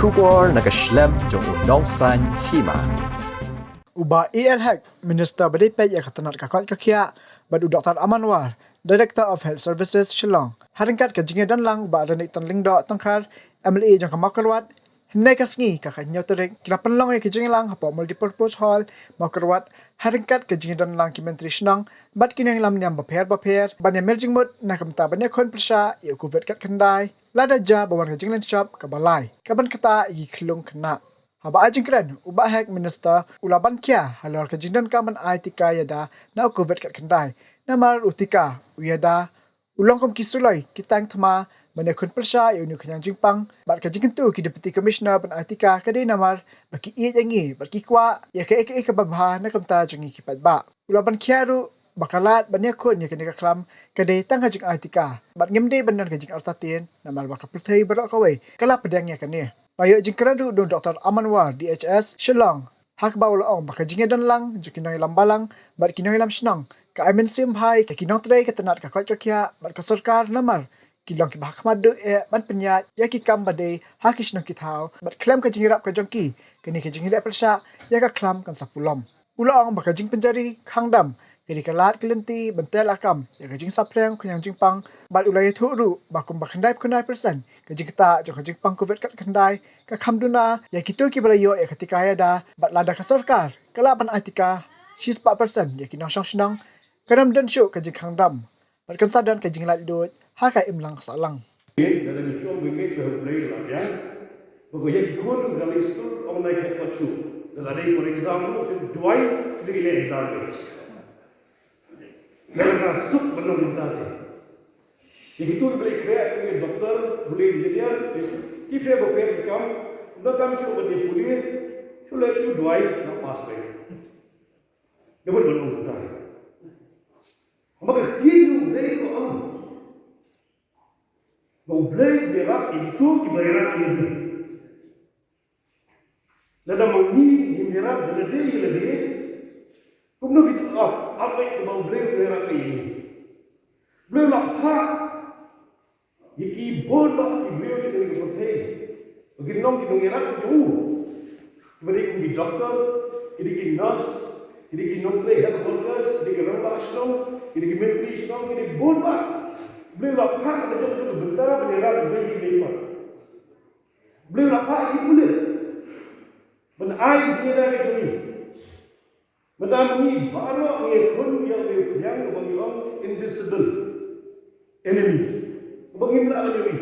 Shubor nagaslem jong nongsan Hima. Uba hack Minister Badipet Yakhatanat Kakot Kakia, Badu Dr. Amanwar, Director of Health Services Shnong. Haringkat ke Jinglong uba ranik tan lingdo tangkar MLA jang kamakarwat. Hindai kasngi kakaknya terik kira penlong ke Jinglong hapa multipurpose hall makarwat haringkat ke Jinglong ki menteri Shnong bat kinang lam nyam baper ban yang Jingmut nak kamta banyak kon Pyrshah ia covid kat kendai lada ja bawan ke Jinglong shop ke balai kaban kata igi kelung kena. Haba ajing keren, ubah hack minister ulaban kia halor ke jindan kaman aitika yada na covid kat kendai. Namar utika uyada ulong kom kisulai kitang thama menekun Pyrshah unu kenyang jingpang bat ke jingentu ki deputy commissioner ban aitika kadai namar baki iet yangi baki kwa ya ke babha na kamta jingi kipat ba. Ulaban kia ru bakalat banyak kun ya kena klam kadai tang hajing aitika bat ngemde bandan ke jing artatin namar bakapultai berok kawai kala pedang ya kene. Ayok jingkeradu don Dr. Amanwar DHS Shnong hak baul ong baka jingan lang jukinang ilam balang bat kinang ilam Shnong ka amen sim hai ka kinang tray ka tanat ka kot kakya bat ka sarkar namar kilong ki bahak madu ban penyat ya ki kam badai hak Shnong ki thau bat klaim ka jingirap ka jongki kini ka jingirap Pyrshah ya ka klam kan sapulom ula ong baka jing penjari khangdam kini kalat kelenti bentel akam ya ka jing sapreng kunyang jingpang bat ulai thuru bakum bakandai kunai persen ka jing kata jong ka jingpang covid kat kendai ka khamduna ya kitu ki balayo ya ketika ya da bat lada ka sarkar kala ban atika 4% ya kinang Shnong kadam dan syuk ka jing khangdam bat kan sadan ka jing lat dut ha ka imlang salang dalam itu mungkin berhubungan lah ya. Pokoknya Ïakhun dalam itu orang naik ke dalam ini for example, dua tiga example. Mereka sup benar mudahnya. Jadi itu boleh Khreh boleh doktor boleh engineer, kita bekerja kam, nak kami suruh berdiri boleh, sudah itu dua nak pas lagi. Dia benar mudah. Maka kita boleh orang. Boleh berak itu berak ini. Nada mengi berak dan dia. Kemudian kita apa itu boleh berak ini. Boleh lah. Iki bodoh ibu sudah dipercayai. Bagi Nongïalam jauh. Mereka di doktor, ini nurse, ini nongkle health workers, ini orang Shnong, ini menteri Shnong, ini bodoh. Beliau lapar ada jauh bentar beneran beli lepas. Beliau lapar itu boleh. Menai dia dari kami. Menami baru Ïakhun yang bagi orang invisible enemy. Bagi mana enemy?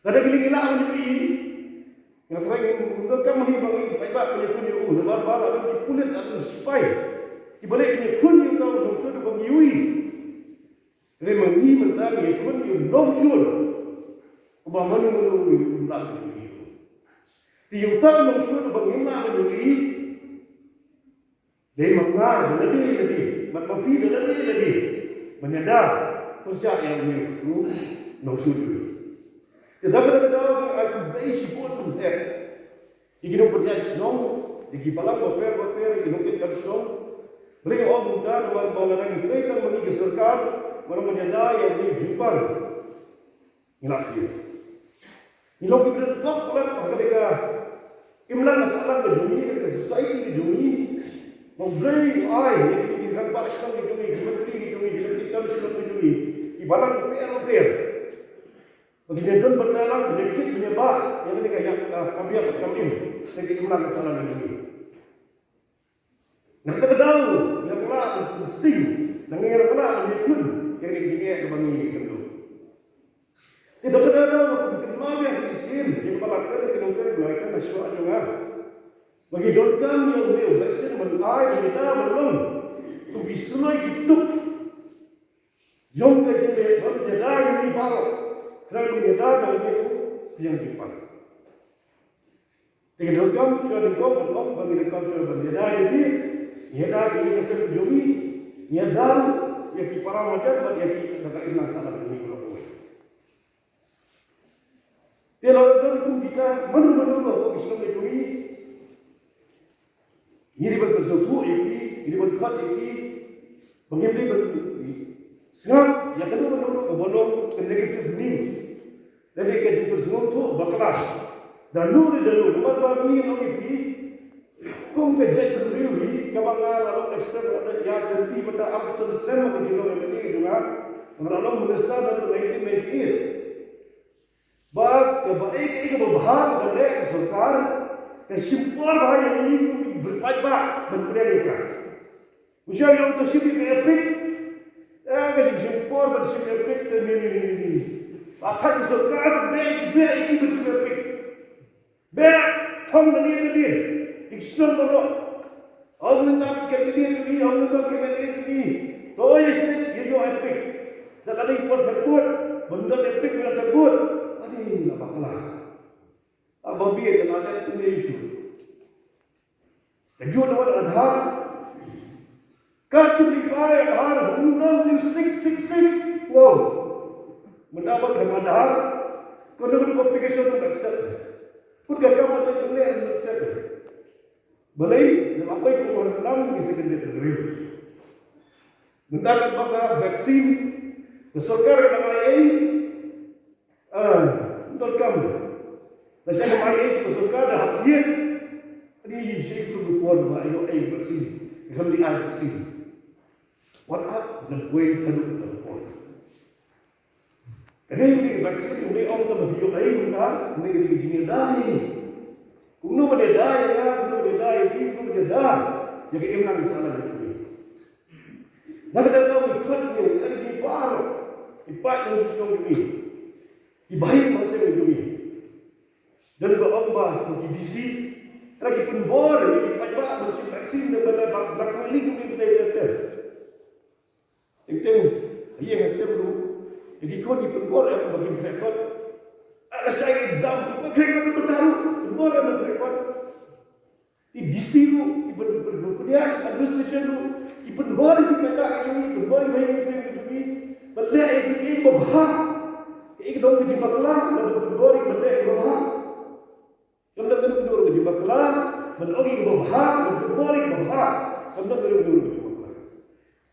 Ada gila enemy. Yang terakhir menurut kami bagi baik Ïakhun yang lebar ada kulit atau spy. Dibalik Ïakhun yang tahu dosa bagi yui. Kena mengi mentang Ïakhun yang nongsul. Ubah mana menang ini. Tiutan nongsul bagi mana ini. Dia mengar lebih, mafi lebih. Menyadar Pyrshah yang itu nongsul. Tetapi kalau aku base pun Iki nong punya Shnong, iki palang baper, iki nong kita Shnong. Beri orang muda luar balarang itu kan mengi serkar, orang menyadar yang ini jumpan. Ngilafir. Ilong kita tak boleh ketika imlan masalah dunia, ke society dunia, memberi yang ini kan Pakistan dunia, menteri dunia, kita Shnong dunia. Ibarat per. Begini don berdalam sedikit menyebab yang ini kayak kami sedikit imlan masalah dunia. Nak kita tahu yang kelak mesti dengar kelak Ïakhun yang digigit ke bagi itu. Tidak kita tahu mana yang disim yang pelakar yang belajar masyarakat juga. Bagi dorkan yang dia bersin menai kita belum tu bisulai itu. Yang kita berjaya ini baru kerana kita dalam itu yang cepat. Dengan dorkan sudah dikau bagi dorkan sudah berjaya ini. Nyedar ini kesel jumi, nyedar yang kita para macam yang kita dapat hilang salah ini kalau boleh. Kalau kita menurut kalau Islam jumi, ini bersesuatu ini berkat ini, mengenai sangat yang kedua menurut kebolong negative news, jadi kita bersesuatu berkelas, Dalu lemat bagi nongi kung pejat beriwi kabanga lalu ekstern ada ya ganti pada absen sistem bagi nongi juga lalu mengesah dan 1998 bag kebaik itu berbahag dari सरकार ke simpul bahaya ini berpajak berperang usia yang tersebut ke epic ke simpul bersifat epic ini akan सरकार base ini bersifat epic Berak thong ni Islam baro Allah nak kebiri ni Allah nak kebiri ni to ye yo epic dah kali por tersebut benda epic yang tersebut ani nak bakala अब भी एक नाते तुम्हें इशू जो नवर आधार कचुलिफाई आधार हुंगा न्यू 666 वो mendapat आधार कोनों एप्लीकेशन को accept put gagam mata jumlah yang accept balai dan apa itu orang di secondary review mendapat maka vaksin kesorkar dengan AI untuk kamu dan saya AI kesorkar dah hadir ini saya itu bukan bahaya AI vaksin kami AI vaksin what up dan gue perlu telepon ini vaksin ini orang tu berhidup AI bukan ini jinglong dah Kuno berdaya ya, kuno berdaya itu berdaya. Jadi emang salah itu. Nak tahu ikut ni, ada di bar, ipat yang susah ini, ibaik masa ini. Dan berombah di DC, lagi pun bor, ipat bah bersih vaksin dan belakang lagi kita kita. Itu yang saya perlu. Jadi kau di pun bor yang bagi rekod. Ada saya exam, rekod bertaruh. Bora nak rekod. Di DC tu, berkuliah administration tu, ipan bora di peta ini, bora main macam ini, benda ini berbahag. Ini dong di bakla, bora benda berbahag. Benda kedua di bakla, benda ini berbahag, bora berbahag. Benda kedua di bakla.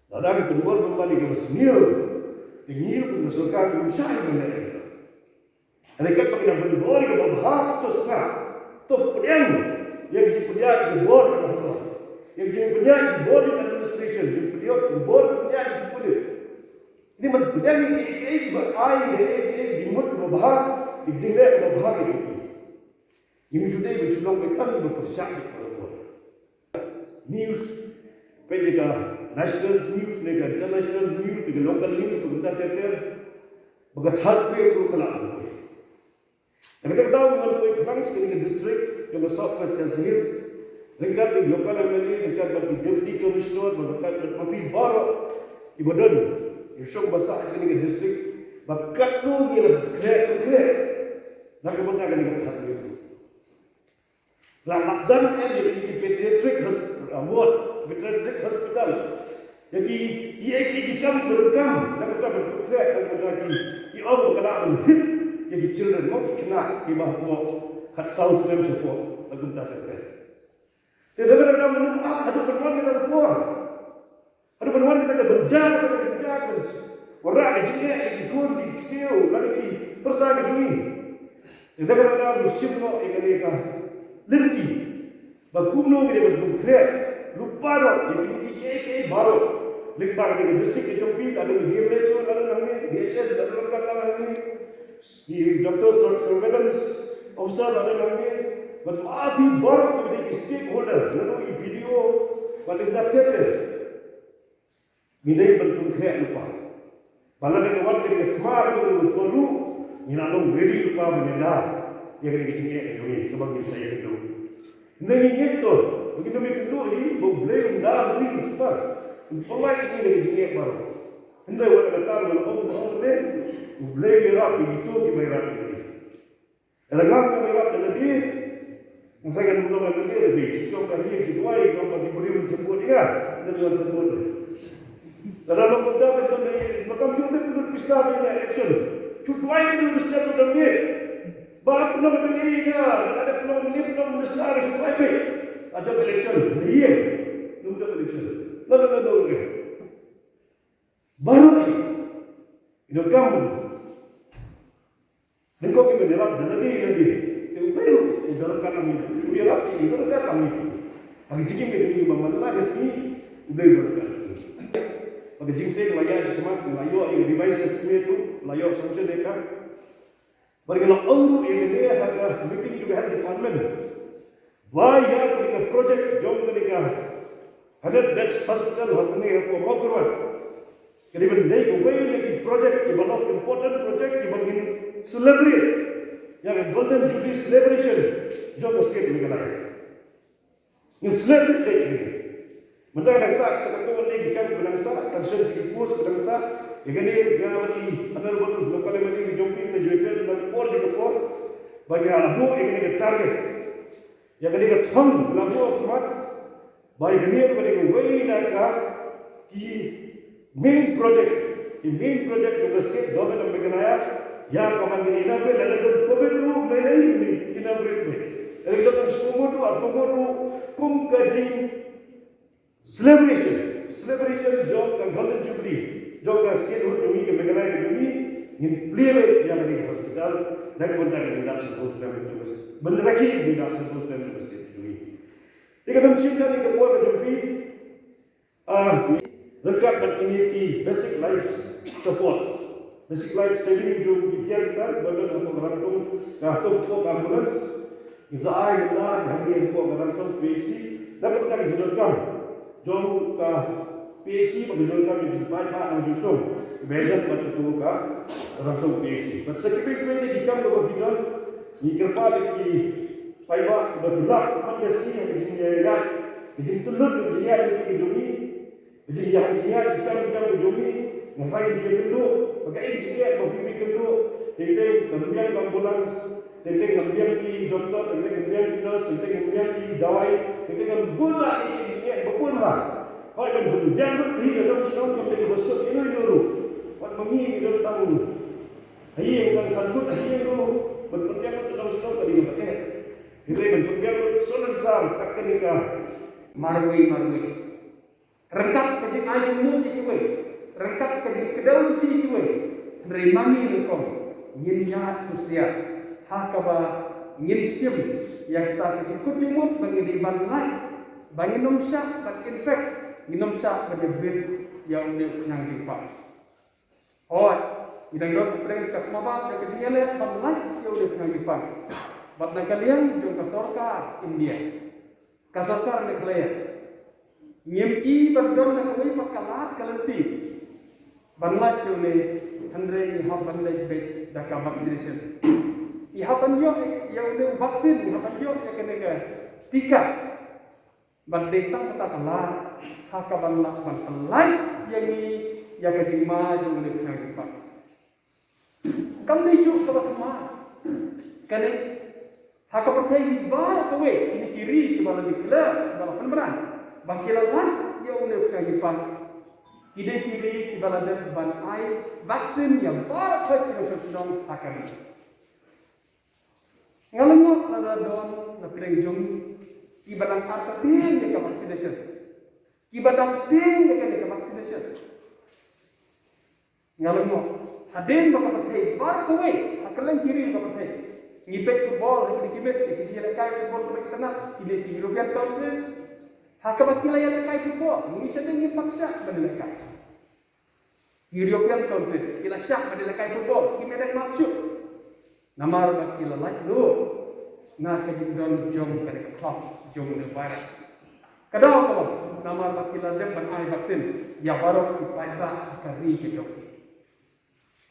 Dalam kedua kembali ke senior, ini pun surga Pyrshah benda itu. Mereka pakai benda berbahag tu sah. To pediang yang dipediak di board yang dipediak di board administration yang dipediak di board pediak di polis ini macam pediak ini berai ini Jingmut berbahag di Jinglong berbahag ini sudah Shnong kita berpersak di Pyrshah news pejaka national news nega international news nega local news benda terter begathar pe ko kalam kita tahu dengan koi Khreh sekali district yang Southwest Hills, dekat di lokal MLA, dekat di deputy commissioner, dekat di Pabrik Barat, di badan, yang Shnong besar sekali district, bakat tu ni lah Khreh, nak kemudian akan dikatakan itu. Dalam maksud yang di pediatric hospital, jadi ia ikam berekam, nak kata Khreh, nak kata di orang kena hit. Jadi children mo kena di bawah kat south lem support lagu tak sekali. Tidak ada menunggu ada penuan kita keluar. Ada penuan kita berjalan. Orang aja ikut di siu lagi Pyrshah ini. Tidak ada musim mo ikan lenti. Bakuno kita berbuat lupa ro ini baru. Lepas kita district itu pi ada di Malaysia ada nanti DSS ada lengkap ini. Si Dr. Surveillance Officer ada lagi, berarti baru menjadi stakeholder, lalu video paling dahsyat. Minai bentuk Khreh lupa. Balas dengan dengan kemar itu perlu, minalong ready lupa menenda yang ini ini kebagi saya itu. Ini itu, begitu begitu ini boleh dah beri besar. Pemain ini ini baru. Hendak orang kata orang ni. Boleh berak itu di berak ini. Eragam berak ini, mungkin kan belum ada lebih. Soalnya dia kedua itu kalau diberi untuk dia, dengan tersebut. Dalam kita macam juga perlu Pyrshah punya action. Kedua itu mesti ada dia. Bapak belum begini dia, ada belum mesti ada sesuatu. Ada election, dia, tunggu election. Lalu. Baru itu kamu. Engkau kita dalam lagi. Itu baru. dalam kami. Dia rapi, dalam kami. Hari jingim ini memandang resmi, udah berkat. Pada jingting layar cuma layo yang device resmi itu layo sanction mereka. Bagaimana orang yang dia ada meeting juga ada department. Why ya ketika project jom ketika 100 beds hospital hakne apa mau keluar. Jadi benda itu lagi project develop important project dibagi celebrate yang golden jubilee celebration jom state negara. Yang celebrate ini. Benda yang sak sekarang ini kita bangsa tension sikit bangsa yang ini gawati another one local level jumping na joitel na por sikapor bagi abu yang ini target yang ini thang labu atmat bagi ini bagi way na ki main project the state government of Meghalaya yang kemangin inaugurate lalu COVID ru lain inaugurate me lalu kita semua tu kum kajing celebration job ka golden jubilee job ka state hood ke Meghalaya ke in play yang di hospital dan kontak dengan support dan itu beneraki di support dan itu ini dikatakan sudah di keluar ke jubilee rekat dan ini basic life support basic life saving jo kita bandar program tu kahtung ko ambulance izai dah hari ko program PC dan kita dijualkan jom ka PC dijualkan di tempat anjusum bedan betul ka orang PC but secretary di kam ko bidan ni kerpa ki paiba berlak angesi yang ya jadi telur dia di dunia jadi yang dia jam jomi ngapain dia dulu pakai dia berpikir dulu jadi kemudian kampulan jadi kemudian di doktor jadi kemudian di nurse jadi kemudian di dawai jadi kan buat ini berpun lah kalau kan jangan di dalam Shnong kita besok ini dulu buat mengi dalam tahun ayi yang sangkut ayi dulu berpergian dalam Shnong tadi pakai jadi berpergian solan sam takkan nikah marwi rengkap ke Jingmut itu rengkap ke kedau itu remangi rekom nyinyat usia hakaba nyinsim yang tak ikut Jingmut bagi di banlai bagi nomsya bagi infek nomsya bagi bir yang yang jumpa oh idang dok pergi ke mabak ke diale banlai yang yang jumpa buat kalian jom ke sorka India ke sorka Nongïalam nyem berdon na kawai pakalat kalanti banlat tu le andre ni ha banlai be daka vaccination ihapan yo yang le vaksin ihapan yo ya kena tika bandetang kata kala ha ka banlat banlai yang ni ya ka jima jong le khang pa kam ni ju ka ma kale ha ka pathai ba ka we ini kiri ke bala dikla bala penberan bangkilalan ya unik kajipan kiri ibaladan ban ai vaksin yang barat ke Shnong akan ngalengo ada don na prengjung ibadang artatin ya vaccination ibadang tin ya vaccination ngalengo hadin bakapathai bar kowe akalan kiri bakapathai ngipek football ini kibet iki lekai football kita nak ini European countries hakabat kila yang lekai football, Indonesia dengan paksa berlekai. European countries kila syak berlekai football, kita dah masuk. Nama orang kila like do, nak kejadian jom pada klub jom the virus. Kedua apa? Nama orang kila dah banai vaksin, ya baru kita kari kejom.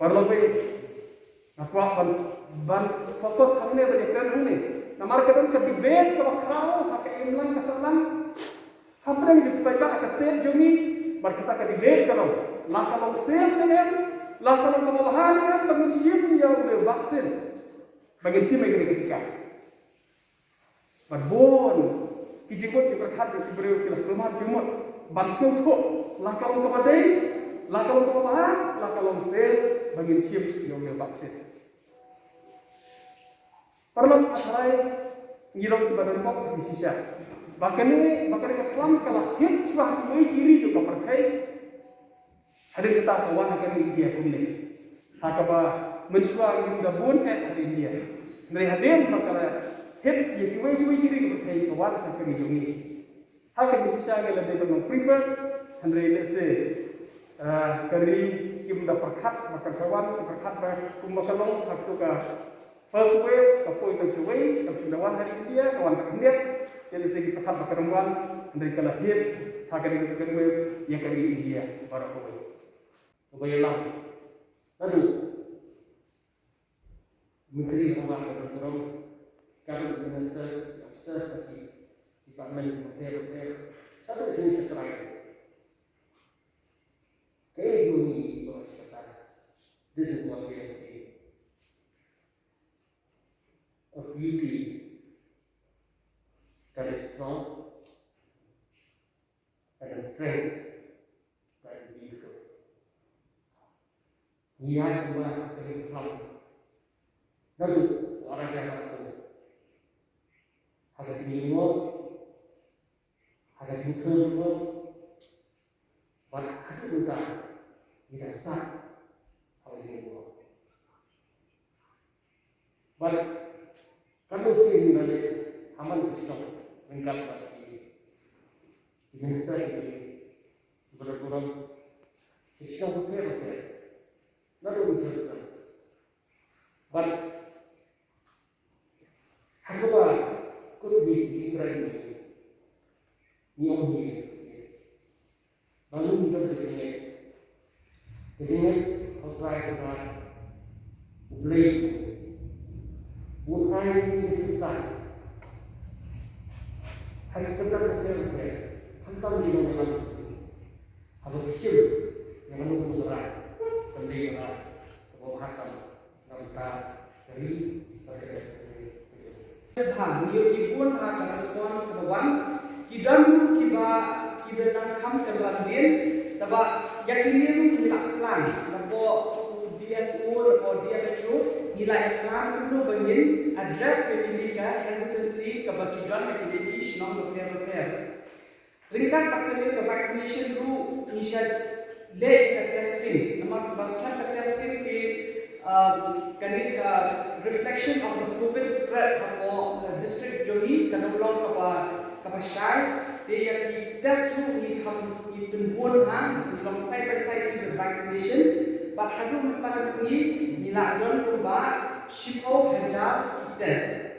Perlu be, aku ban fokus hamne berdekat hamne. Nama orang kita debate kalau kau pakai imlan kesalan. Apa yang dipakai ke state jomi berkata ke debate kalau lah kalau safe dengan lah kalau kemalahan dengan bagi siapa yang boleh vaksin bagi siapa yang ketika berbon kijibut diperhati diberi kilah kelemahan jumut bansung kok lah kalau kepadai lah kalau kemalahan lah kalau safe bagi siapa yang boleh vaksin perlu asal ngirong badan pok di sisa bahkan kelam kalau hit suah mai diri juga perkai hadir kita kawan akan India kumne hakaba mensua yang gabun India dari hadir makala hit ye kiwe diri ko thei ko wat sa kari yumi ha ke bisa ke lebih banyak prepare andre le se kari kim da perkhat makan sawan perkhat ba kumakalong haktu ka first wave ka point of way ka pindawan hari dia kawan kendet jadi segi perkhat makan andre kala hit ha ke second wave yang kari India para ko bayalah lalu menteri Hima Cabinet Ministers, Officers of the Department of Health, satu sini terakhir. Keguni berkata, this is what we are seeing. A beauty that is strong, and a strength that is beautiful. Ia dua kehidupan. Lalu orang jahat ada Jinglong, ada Jinglong, ada juga tidak sah oleh Jinglong. But kalau sih dari aman Shnong meninggal lagi, ini saya berkurang Shnong berapa? Lalu berjasa. But apa? Could be different. Nongïalam. Lalu kita berjaya. Jadi try to blame. Bukan ini start. Harus tetap berjaya. Tentang Jinglong. Harus kecil. Yang menunggu berat. Pendengar. Kebohatan. Nampak dari berjaya. Bang, you pun akan respons kawan. Kidan kiba nang kam keberanian, tapi yakin dia tu tidak plan. Tapi DSO atau DHO nilai plan dulu begini address ketika hesitancy kebakidan aktiviti Shnong repair. Ringkat pakai ke vaccination dulu niscay le ke testing. Nama baca ke testing ke reflection of the COVID spread hapo district Jogi Jinglong kapa Pyrshah they yang test tu ni kam penbuat alongside by side with vaccination but hadu mentara sini nila don kuba shipau hajar test